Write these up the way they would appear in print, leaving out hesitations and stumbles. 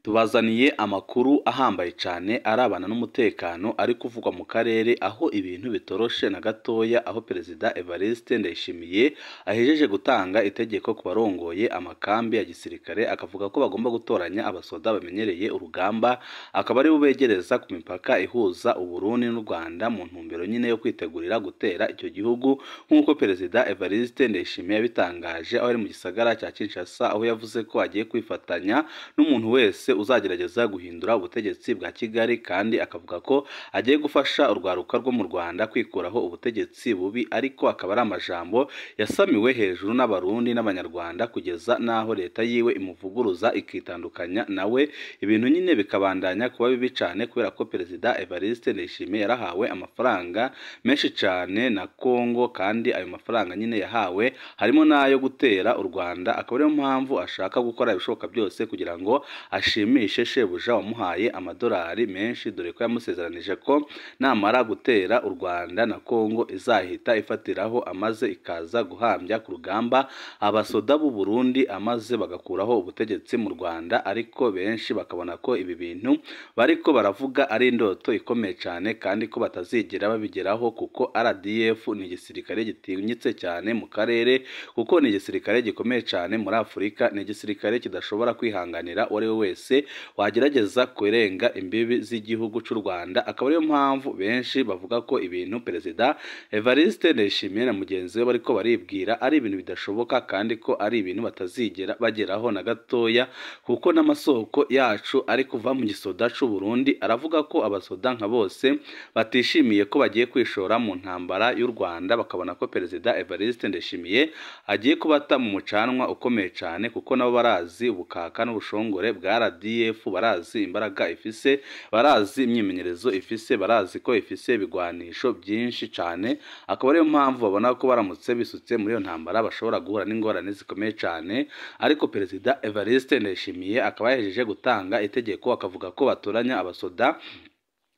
Tubazaniye amakuru ahambaye cyane arabana n'umutekano ari kuvugwa mu karere aho ibintu bitoroshe na gatoya, aho Perezida Evariste Ndayishimiye ahejeje gutanga itegeko ku barongoye amakambi ya gisirikare, akavuga ko bagomba gutoranya abasoda bamenyereye urugamba, akaba ari bubegereza ku mipaka ihuza Uburundi n'u Rwanda mu ntumbero nyine yo kwitegurira gutera icyo gihugu, nk'uko Perezida Evariste Ndayishimiye yabitangaje aho ari mu gisagara cya Kinshasa, aho yavuze ko agiye kwifatanya n'umuntu wese uzagerageza guhindura ubutegetsi bwa Kigali, kandi akavuga ko agiye gufasha urwaruka rwo mu Rwanda kwikuraho ubutegetsi bubi, ariko akaba ari amajambo yasamiwe hejuru n'abarundi n'abanyarwanda kugeza naho leta yiwe imuvuguruza ikitandukanya nawe, ibintu nyine bikabandanya kuba bibi cyane kubera ko Perezida Evariste Ndayishimiye yarahawe amafaranga menshi cyane na Kongo, kandi ayo mafaranga nyine yahawe harimo n'ayo gutera u Rwanda, akaba ariyo mpamvu ashaka gukora ibishoboka byose kugira ngo ashimishe shebuja wamuhaye amadolari menshi, dore ko yamusezeranije ko namara gutera u Rwanda na Kongo izahita ifatiraho amaze ikaza guhambya ku rugamba abasoda b'u Burundi amaze bagakuraho ubutegetsi mu Rwanda, ariko benshi bakabona ko ibi bintu bariko baravuga ari indoto ikomeye cyane kandi ko batazigera babigeraho, kuko RDF ni igisirikare gitinyitse cyane mu karere, kuko ni igisirikare gikomeye cyane muri Afurika, ni igisirikare kidashobora kwihanganira uwo ari we wese wagerageza kurenga imbibi z'igihugu cy'u Rwanda. Akaba ariyo mpamvu benshi bavuga ko ibintu Perezida Evariste Ndayishimiye na mugenzi we bariko baribwira ari ibintu bidashoboka, kandi ko ari ibintu batazigera bageraho na gatoya, kuko n'amasoko yacu ari kuva mu gisoda cy'u Burundi aravuga ko abasoda nka bose batishimiye ko bagiye kwishora mu ntambara y'u Rwanda, bakabona ko Perezida Evariste Ndayishimiye agiye kubata mu mucanwa ukomeye cyane, kuko nabo barazi ubukaka n'ubushongore bwa RDF, barazi imbaraga ifise, barazi imyimenyerezo ifise, barazi ko ifise ibigwanisho byinshi cyane. Akaba ariyo mpamvu babona ko baramutse bisutse muri iyo ntambara bashobora guhura n'ingorane zikomeye cyane, ariko Perezida Evariste Ndayishimiye akaba yahejeje gutanga itegeko akavuga ko batoranya abasoda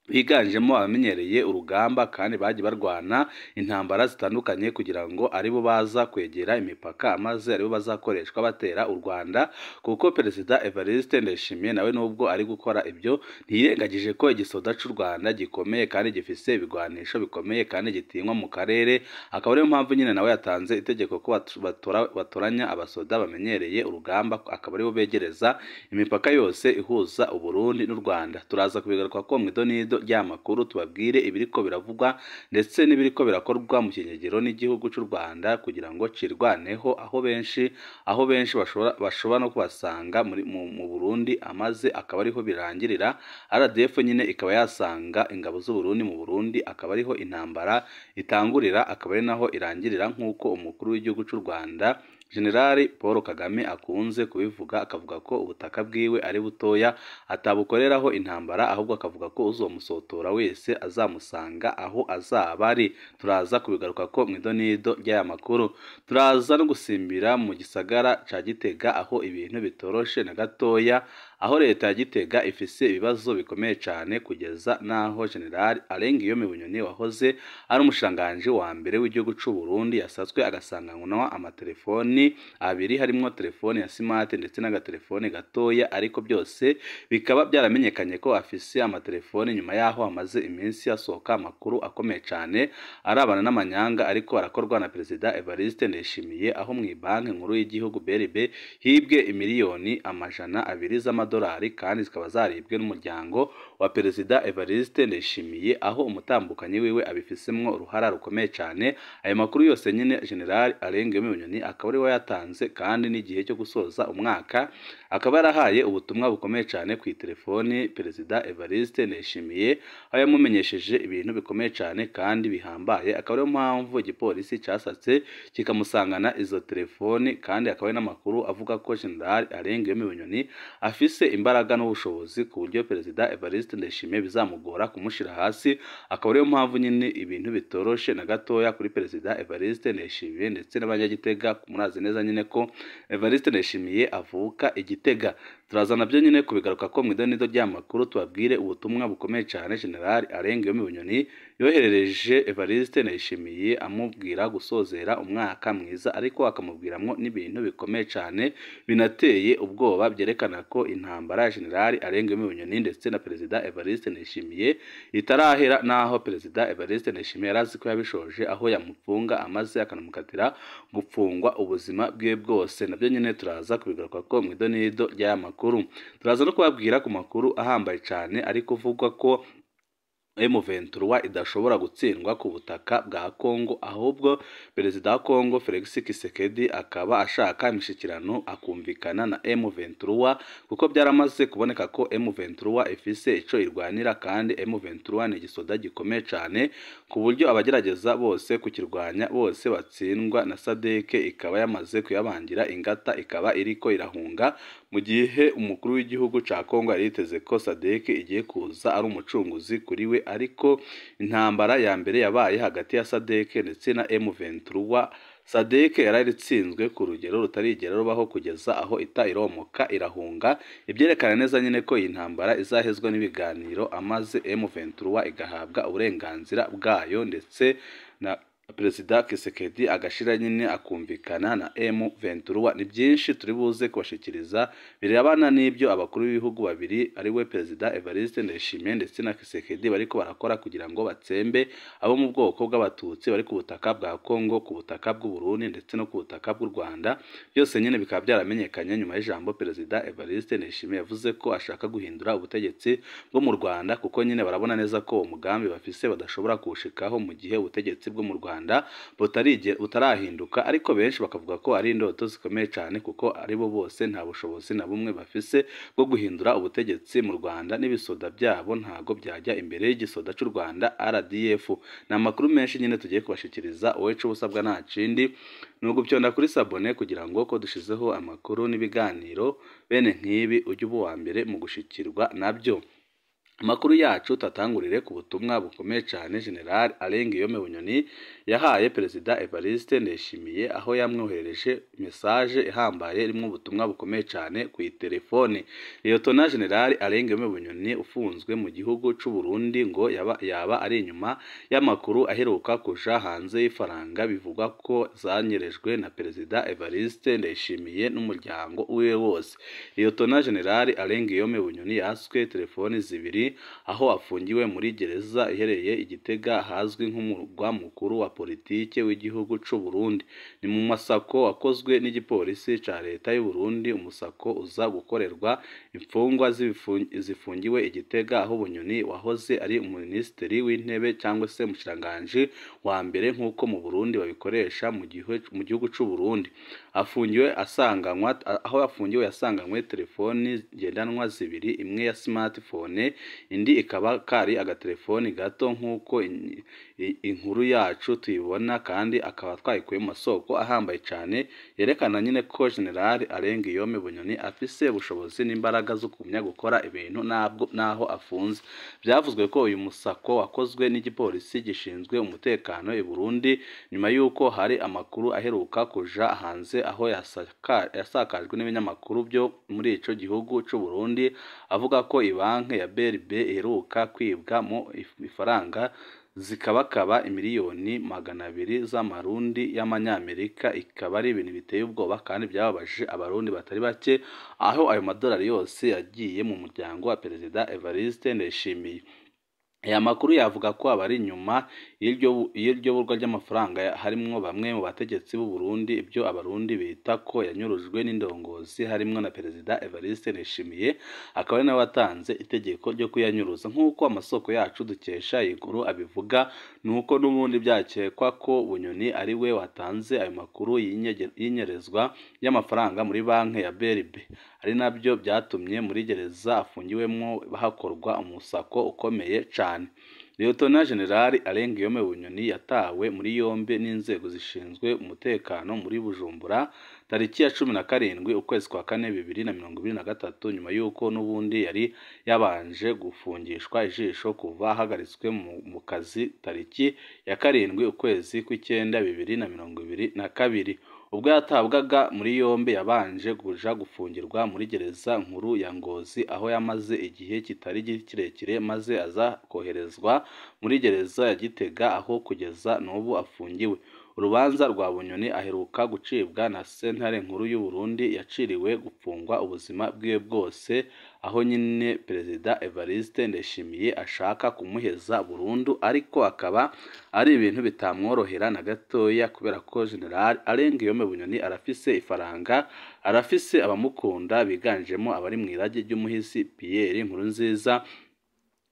biganjemo abamenyereye urugamba kandi bagiye barwana intambara zitandukanye, kugira ngo aribo baza kwegera imipaka maze aribo bazakoreshwa batera u Rwanda, kuko Perezida Evariste Ndayishimiye nawe nubwo ari gukora ibyo ntiyirengagije ko igisoda cy'u Rwanda gikomeye kandi gifise ibigwanisho bikomeye kandi gitinywa mu karere. Akaba ariyo mpamvu nyine nawe yatanze itegeko ko batoranya abasoda bamenyereye urugamba, akaba aribo begereza imipaka yose ihuza Uburundi n'u Rwanda. Turaza kubigaruka ko mu idonido ry'amakuru tubabwire ibiriko biravugwa ndetse n'ibiriko birakorwa mu kinyegero n'igihugu cy'u Rwanda kugira ngo cirwaneho, aho benshi bashobora no kubasanga mu Burundi, amaze akaba ariho birangirira. RDF nyine ikaba yasanga ingabo z'u Burundi mu Burundi, akaba ariho intambara itangurira, akaba ari naho irangirira, nk'uko umukuru w'igihugu cy'u Rwanda Generali Paul Kagame akunze kubivuga, akavuga ko ubutaka bwiwe ari butoya atabukoreraho intambara, ahubwo akavuga ko uzomusotora wese azamusanga aho azaba ari. Turaza kubigaruka ko mu idonido ry'aya makuru. Turaza no gusimbira mu gisagara ca Gitega aho ibintu bitoroshe na gatoya, aho leta ya Gitega ifise ibibazo bikomeye cyane kugeza naho General Alengiyome Bunyoni wahoze ari umushanganje wa mbere w'igihugu cy'u Burundi yasatswe agasanganwa amatelefoni abiri, harimo telefone ya smart ndetse n'agatelefone gatoya, ariko byose bikaba byaramenyekanye ko afise amatelefone nyuma yaho amaze iminsi yasohoka amakuru akomeye cyane arabana n'amanyanga ariko arakorwa na Perezida Evariste Ndayishimiye, aho mu banki nkuru y'igihugu BRB hibwe imiliyoni amajana abiri z'amadolari, kandi zikaba zaribwe n'umuryango wa Perezida Evariste Ndayishimiye, aho umutambukanyi wiwe abifisemwo uruhara rukomeye cyane. Ayo makuru yose nyine General Alengiyome Bunyoni akaba ari yatanze, kandi n'igihe cyo gusoza umwaka akaba yarahaye ubutumwa bukomeye cyane ku telefoni Perezida Evariste Ndayishimiye, aho yamumenyesheje ibintu bikomeye cyane kandi bihambaye. Akaba ariyo mpamvu igipolisi cyasatse kikamusangana izo telefoni, kandi akaba ari n'amakuru avuga ko General Alengiyome Bunyoni afise imbaraga n'ubushobozi ku buryo Perezida Evariste Ndayishimiye bizamugora kumushira hasi. Akaba ariyo mpamvu nyine ibintu bitoroshe na gatoya kuri Perezida Evariste Ndayishimiye ndetse n'abanyagitega. Murazi neza nyine ko Evariste Ndayishimiye avuka Igitega. turaza nabyo nyine kubigaruka ko mu idonido ry'amakuru tubabwire ubutumwa bukomeye cyane General Arengiyome Bunyoni yoherereje Evariste Ndayishimiye amubwira gusozera umwaka mwiza, ariko akamubwiramwo n'ibintu bikomeye cyane binateye ubwoba byerekana ko intambara ya General Arengiyome Bunyoni ndetse na Perezida Evariste Ndayishimiye itarahera, naho Perezida Evariste Ndayishimiye yarazi ko yabishoje aho yamufunga amaze akanamukatira gupfungwa ubuzima bwe bwose. Nabyo nyine turaza kubigaruka ko mu idonido ry'amakuru. Turaza no kubabwira ku makuru ahambaye cyane ariko uvugwa ko M23 idashobora gutsindwa ku butaka bwa Kongo, ahubwo Perezida wa Kongo Felix Tshisekedi akaba ashaka imishikirano akumvikana na M23, kuko byaramaze kuboneka ko M23 ifise ico irwanira, kandi M23 ni igisoda gikomeye cyane ku buryo abagerageza bose kukirwanya bose batsindwa, na SADC ikaba yamaze kuyabangira ingata, ikaba iriko irahunga, mu gihe umukuru w'igihugu ca Kongo yari yiteze ko SADC igiye kuza ari umucunguzi kuri we, ariko intambara ya mbere yabaye hagati ya SADC ndetse na M23. SADC yararitsinzwe ku rugero rutarigera rubaho kugeza aho iromoka irahunga, ibyerekana neza nyine ko iyi ntambara izahezwa n'ibiganiro, amaze M23 igahabwa uburenganzira bwayo, ndetse na Perezida Tshisekedi agashira nyine akumvikana na M23. Ni byinshi turi buze kubashikiriza birabana n'ibyo abakuru b'ibihugu babiri ari we Perezida Evariste Ndayishimiye ndetse na Tshisekedi bariko barakora kugira ngo batsembe abo mu bwoko bw'abatutsi bari ku butaka bwa Kongo, ku butaka bw'u Burundi ndetse no ku butaka bw'u Rwanda. Byose nyine bikaba byaramenyekanye nyuma y'ijambo Perezida Evariste Ndayishimiye yavuze ko ashaka guhindura ubutegetsi bwo mu Rwanda, kuko nyine barabona neza ko umugambi bafise badashobora kuwushikaho mu gihe ubutegetsi bwo mu Rwanda butarahinduka, ariko benshi bakavuga ko ari indoto zikomeye cyane, kuko aribo bose nta bushobozi na bumwe bafise bwo guhindura ubutegetsi mu Rwanda, n'ibisoda byabo ntago byajya imbere y'igisoda cy'u Rwanda RDF. Ni amakuru menshi nyine tugiye kubashikiriza, wowe cyo usabwa nta kindi ni ugupyonda kuri sabone kugira ngo ko dushizeho amakuru n'ibiganiro bene nk'ibi ujye uba uwa mbere mu gushikirwa nabyo. Amakuru yacu tatangurire ku butumwa bukomeye cyane General Arengiyome Bunyoni yahaye Perezida Evariste Ndayishimiye, aho yamwoherereje message ihambaye irimo ubutumwa bukomeye cyane ku telefone. Liyetona General Arengiyome Bunyoni ufunzwe mu gihugu cy'u Burundi ngo yaba ari inyuma y'amakuru aheruka kuja hanze y'ifaranga bivugwa ko zanyerejwe na Perezida Evariste Ndayishimiye n'umuryango uwe wose. Liyetona General Arengiyome Bunyoni yaswe telefoni zibiri aho afungiwe muri gereza ihereye Igitega, hazwi nk'umurwa mukuru wa politike w'igihugu cy'u Burundi. Ni mu masako wakozwe n'igipolisi ca leta y'u Burundi. Umusako uza gukorerwa imfungwa zifungiwe Igitega, aho Bunyoni wahoze ari umuministeri w'intebe cyangwa se umushiranganje wa mbere nk'uko mu Burundi babikoresha mu gihugu cy'u Burundi. Aho afungiwe yasanganywe telefoni ngendanwa zibiri, imwe ya smartphone, indi ikaba kari agatelefoni gato nk'uko inkuru yacu tuyibona, kandi akaba twayikuye mu masoko ahambaye cyane yerekana nyine ko General Arengiyome Bunyoni afise ubushobozi n'imbaraga zo kumenya gukora ibintu naho afunze. Byavuzwe ko uyu musako wakozwe n'igipolisi gishinzwe umutekano i Burundi nyuma y'uko hari amakuru aheruka kuja hanze, aho yasakajwe n'ibinyamakuru byo muri ico gihugu cy'u Burundi avuga ko ibanke ya BRB iheruka kwibwa mu ifaranga zikabakaba imiliyoni 200 z'amarundi y'amanyamerika. Ikaba ari ibintu biteye ubwoba kandi byababaje abarundi batari bake, aho ayo madolari yose yagiye mu muryango wa Perezida Evariste Ndayishimiye. Aya makuru yavuga ko abari inyuma y'iryo burwa ry'amafaranga harimwo bamwe mu bategetsi b'u Burundi, ibyo abarundi bita ko yanyurujwe n'indongozi harimwo na Perezida Evariste Ndayishimiye, akaba ari nawe watanze itegeko ryo kuyanyuruza. Nk'uko amasoko yacu dukesha inkuru abivuga, nuko n'ubundi byakekwa ko Bunyoni ari we watanze ayo makuru y'inyerezwa y'amafaranga muri banki ya BRB, ari nabyo byatumye muri gereza afungiwemo hakorwa umusako ukomeye cyane. Liyetona General Arengiyome Bunyoni yatawe muri yombi n'inzego zishinzwe umutekano muri Bujumbura tariki ya 17 ukwezi kwa 4 2023, nyuma y'uko n'ubundi yari yabanje gufungishwa ijisho kuva hagaritswe mu kazi tariki ya 7 ukwezi kw'Icyenda 2022. ubwo yatabwaga muri yombi yabanje kuja gufungirwa muri gereza nkuru ya Ngozi aho yamaze igihe kitari kirekire maze aza koherezwa muri gereza ya Gitega aho kugeza n'ubu afungiwe. Urubanza rwa Bunyoni aheruka gucibwa na sentare nkuru y'u Burundi yaciriwe gupfungwa ubuzima bwiwe bwose aho nyine Perezida Evariste Ndayishimiye ashaka kumuheza burundu, ariko akaba ari ibintu bitamworohera na gatoya kubera ko General Arengiyome Bunyoni arafise ifaranga, arafise abamukunda biganjemo abari mu irage ry'umuhisi Pierre Nkurunziza,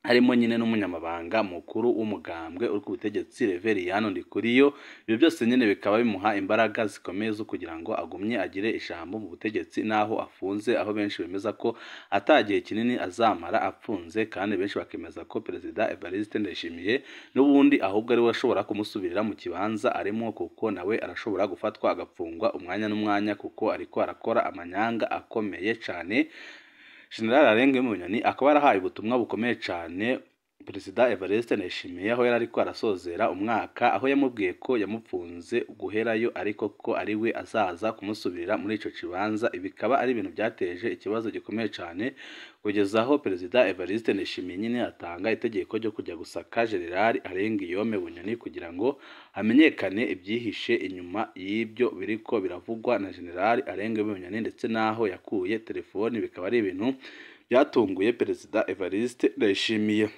harimo nyine n'umunyamabanga mukuru w'umugambwe uri ku butegetsi Reveriyano Ndikuriyo. Ibyo byose nyine bikaba bimuha imbaraga zikomeye zo kugira ngo agumye agire ijambo mu butegetsi naho afunze, aho benshi bemeza ko atagihe kinini azamara apfunze, kandi benshi bakemeza ko Perezida Evariste Ndayishimiye n'ubundi ahubwo ari we ashobora kumusubirira mu kibanza arimo, kuko nawe arashobora gufatwa agapfungwa umwanya n'umwanya kuko ariko arakora amanyanga akomeye cyane. General Arengiyome Bunyoni akaba yarahaye ubutumwa bukomeye cyane Perezida Evariste Ndayishimiye aho yari ariko arasozera umwaka, aho yamubwiye ko yamupfunze guherayo ariko ko ari we azaza kumusubirira muri ico kibanza. Ibikaba ari ibintu byateje ikibazo gikomeye cyane kugeza aho Perezida Evariste Ndayishimiye nyine atanga itegeko ryo kujya gusaka General Arengiyome Bunyoni kugira ngo hamenyekane ibyihishe inyuma y'ibyo biriko biravugwa na General Arengiyome Bunyoni ndetse naho yakuye telefoni. Bikaba ari ibintu byatunguye Perezida Evariste Ndayishimiye.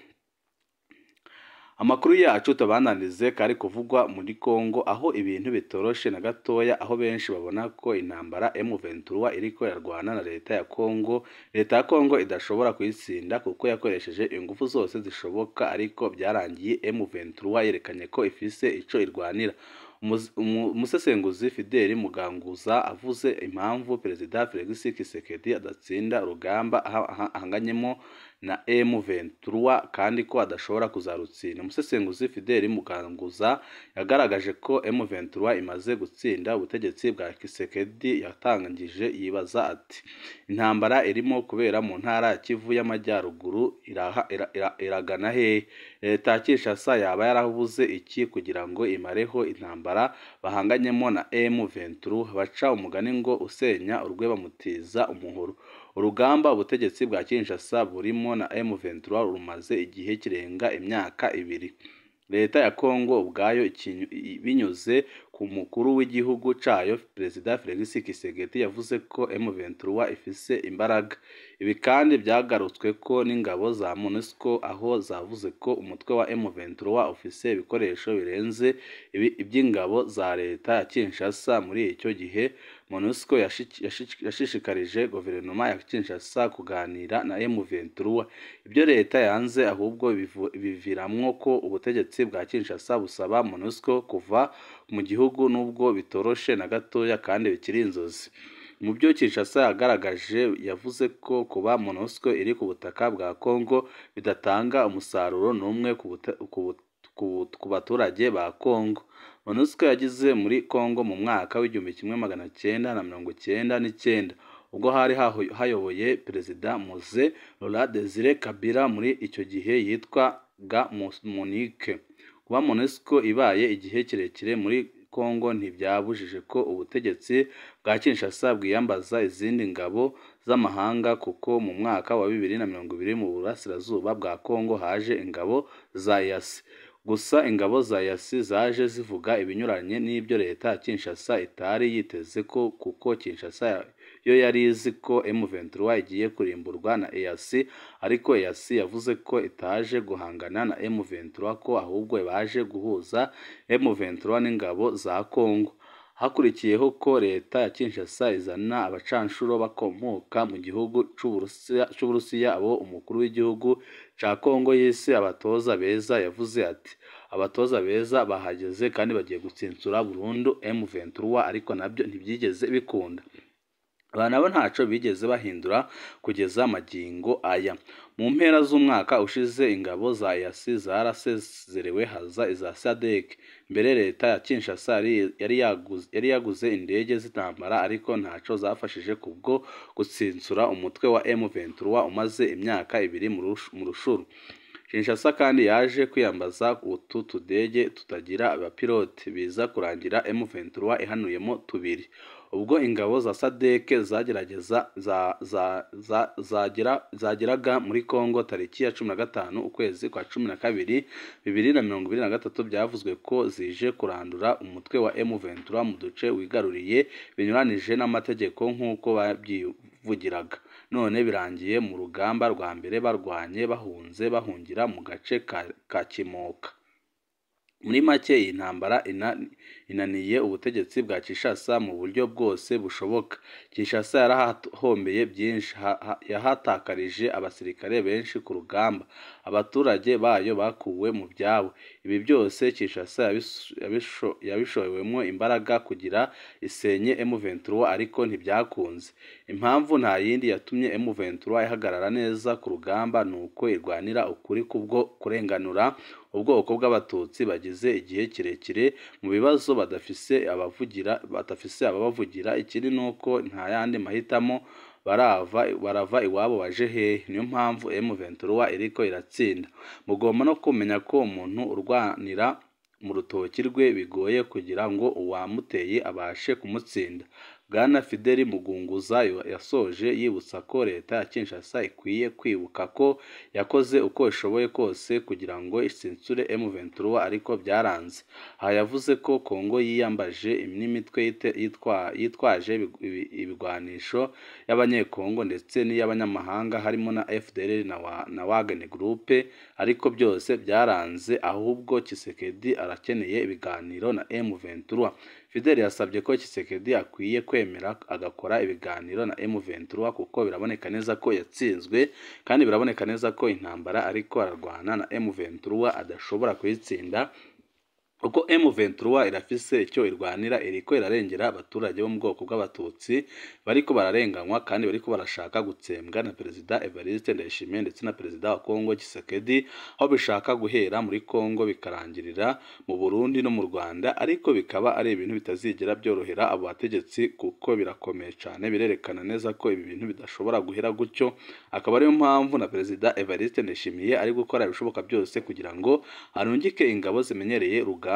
Amakuru yacu tabananize kari kuvugwa muri Kongo aho ibintu bitoroshe na gatoya, aho benshi babona ko intambara M23 iriko yarwana na leta ya Kongo, leta ya Kongo idashobora kuyitsinda kuko yakoresheje ingufu zose zishoboka, ariko byarangiye M23 yerekanye ko ifise ico irwanira. Umusesenguzi Fideli Muganguza avuze impamvu Perezida Felix Tshisekedi adatsinda urugamba ahanganyemo na M23 kandi ko adashobora kuzarutsinda. Umusesenguzi Fideli Muganguza yagaragaje ko M23 imaze gutsinda ubutegetsi bwa Tshisekedi. Yatangije yibaza ati intambara irimo kubera mu ntara ya Kivu y'Amajyaruguru iragana he? Leta ya Kinshasa yaba yaravuze iki kugira ngo imareho intambara bahanganyemo na M23? Baca umugani ngo usenya urwe bamutiza umuhoro. Urugamba ubutegetsi bwa Kinshasa burimo na M23 rumaze igihe kirenga imyaka 2. Leta ya Kongo ubwayo binyuze ku mukuru w'igihugu cayo Perezida Felix Tshisekedi yavuze ko M23 ifise imbaraga. Ibi kandi byagarutswe ko n'ingabo za MONUSCO aho zavuze ko umutwe wa M23 ufise ibikoresho birenze iby'ingabo za leta ya Kinshasa. Muri icyo gihe MONUSCO yashishikarije guverinoma ya Kinshasa kuganira na M23. Ibyo leta yanze ahubwo biviramwo ko ubutegetsi bwa Kinshasa busaba MONUSCO kuva mu gihugu nubwo bitoroshe na gatoya kandi bikiri inzozi. Mu byo Kinshasa yagaragaje yavuze ko kuba MONUSCO iri ku butaka bwa Kongo bidatanga umusaruro n'umwe ku baturage ba Kongo. MONUSCO yagize muri Kongo mu mwaka w'1999 ubwo hari hayoboye Perezida Mose Laurent Desire Kabila. Muri icyo gihe yitwaga Monique. Kuba MONUSCO ibaye igihe kirekire muri Kongo ntibyabujije ko ubutegetsi bwa Kinshasa bwiyambaza izindi ngabo z'amahanga, kuko mu mwaka wa 2020 mu burasirazuba bwa Kongo haje ingabo za EAC. Gusa ingabo za EAC zaje zivuga ibinyuranye n'ibyo leta ya Kinshasa itari yiteze ko, kuko Kinshasa yo yari izi ko M23 igiye kurimburwa na EAC, ariko EAC yavuze ko itaje guhangana na M23 ko ahubwo baje guhuza M23 n'ingabo za Kongo. Hakurikiyeho ko leta ya Kinshasa izana abacanshuro bakomoka mu gihugu c'Uburusiya abo umukuru w'igihugu ca Kongo yise abatoza beza. Yavuze ati abatoza beza bahageze kandi bagiye gutsinsura burundu M23, ariko nabyo ntibyigeze bikunda. Nabo ntaco bigeze bahindura kugeza magingo aya. Mu mpera z'umwaka ushize ingabo za EAC zarasezerewe haza iza SADC. Mbere leta ya Kinshasa yari yaguze indege z'intambara, ariko ntaco zafashije kubwo gutsinsura umutwe wa M23 umaze imyaka 2 mu rushuru. Kinshasa kandi yaje kwiyambaza utu tudege tutagira abapilote biza kurangira M23 ihanuyemo tubiri. Ubwo ingabo za SADC zageraga muri Kongo tariki ya 15 ukwezi kwa 12 2023, byavuzwe ko zije kurandura umutwe wa M23 mu duce wigaruriye binyuranije n'amategeko nk'uko babyivugiraga. None birangiye mu rugamba rwa mbere barwanye bahungira mu gace ka Kimoka. Muri make iyi ntambara inaniye ubutegetsi bwa Kinshasa mu buryo bwose bushoboka. Kinshasa yarahombeye byinshi, yahatakarije abasirikare benshi ku rugamba, abaturage bayo bakuwe mu byabo. Ibi byose Kinshasa yabishowemo imbaraga kugira isenye M23, ariko ntibyakunze. Impamvu nta yindi yatumye M23 ihagarara neza ku rugamba nuko irwanira ukuri kubwo kurenganura ubwoko bw'abatutsi bagize igihe kirekire mu bibazo badafise ababavugira. Ikindi nuko nta yandi mahitamo, barava iwabo baje hehe. Niyo mpamvu M23 iriko iratsinda. Mugomba no kumenya ko umuntu urwanira mu rutoki rwe bigoye kugira ngo uwamuteye abashe kumutsinda. Bwana Fideli Mugunguza yasoje yibutsa ko leta ya Kinshasa ikwiye kwibuka ko yakoze uko ishoboye kose kugira ngo isinsure M23, ariko byaranze. Aha yavuze ko Kongo yiyambaje n'imitwe yitwaje ibigwanisho y'abanyekongo ndetse n'iy'abanyamahanga harimo na FDL na Wagner Group, ariko byose byaranze. Ahubwo Tshisekedi arakeneye ibiganiro na M23. Fidel yasabye ko Tshisekedi akwiye kwemera agakora ibiganiro na M23 kuko biraboneka neza ko yatsinzwe, kandi biraboneka neza ko intambara ariko ararwana na M23 adashobora kuyitsinda, uko M23 irafise icyo irwanira. Iriko irarengera abaturage bo mu bwoko bw'abatutsi bariko bararenganywa kandi bariko barashaka gutsembwa na Perezida Evariste Ndayishimiye ndetse na Perezida wa Kongo Tshisekedi, aho bishaka guhera muri Kongo bikarangirira mu Burundi no mu Rwanda, ariko bikaba ari ibintu bitazigera byorohera abo bategetsi kuko birakomeye cyane. Birerekana neza ko ibi bintu bidashobora guhera gutyo. Akaba ariyo mpamvu na Perezida Evariste Ndayishimiye ari gukora ibishoboka byose kugira ngo arungike ingabo zimenyereye urugamba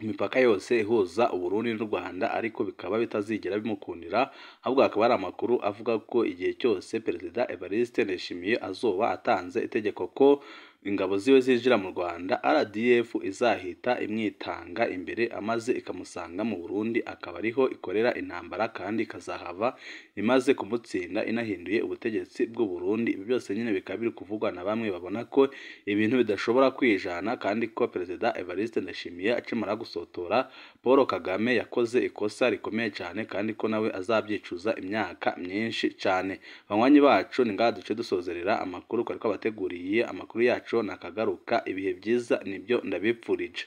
imipaka yose ihuza Uburundi n'u Rwanda, ariko bikaba bitazigera bimukundira. Ahubwo hakaba hari amakuru avuga ko igihe cyose Perezida Evariste Ndayishimiye azoba atanze itegeko ko ingabo ziwe zinjira mu Rwanda, RDF izahita imwitanga imbere amaze ikamusanga mu Burundi, akaba ariho ikorera intambara kandi ikazahava imaze kumutsinda inahinduye ubutegetsi bw'u Burundi. Ibi byose nyine bikaba biri kuvugwa na bamwe babona ko ibintu bidashobora kwijana, kandi ko Perezida Evariste Ndayishimiye akimara gusotora Paul Kagame yakoze ikosa rikomeye cyane, kandi ko nawe azabyicuza imyaka myinshi cyane. Banywanyi bacu, ni ngaha duce dusozerera amakuru twari twabateguriye. Amakuru yacu nakagaruka. Ibihe byiza nibyo ndabipfurije.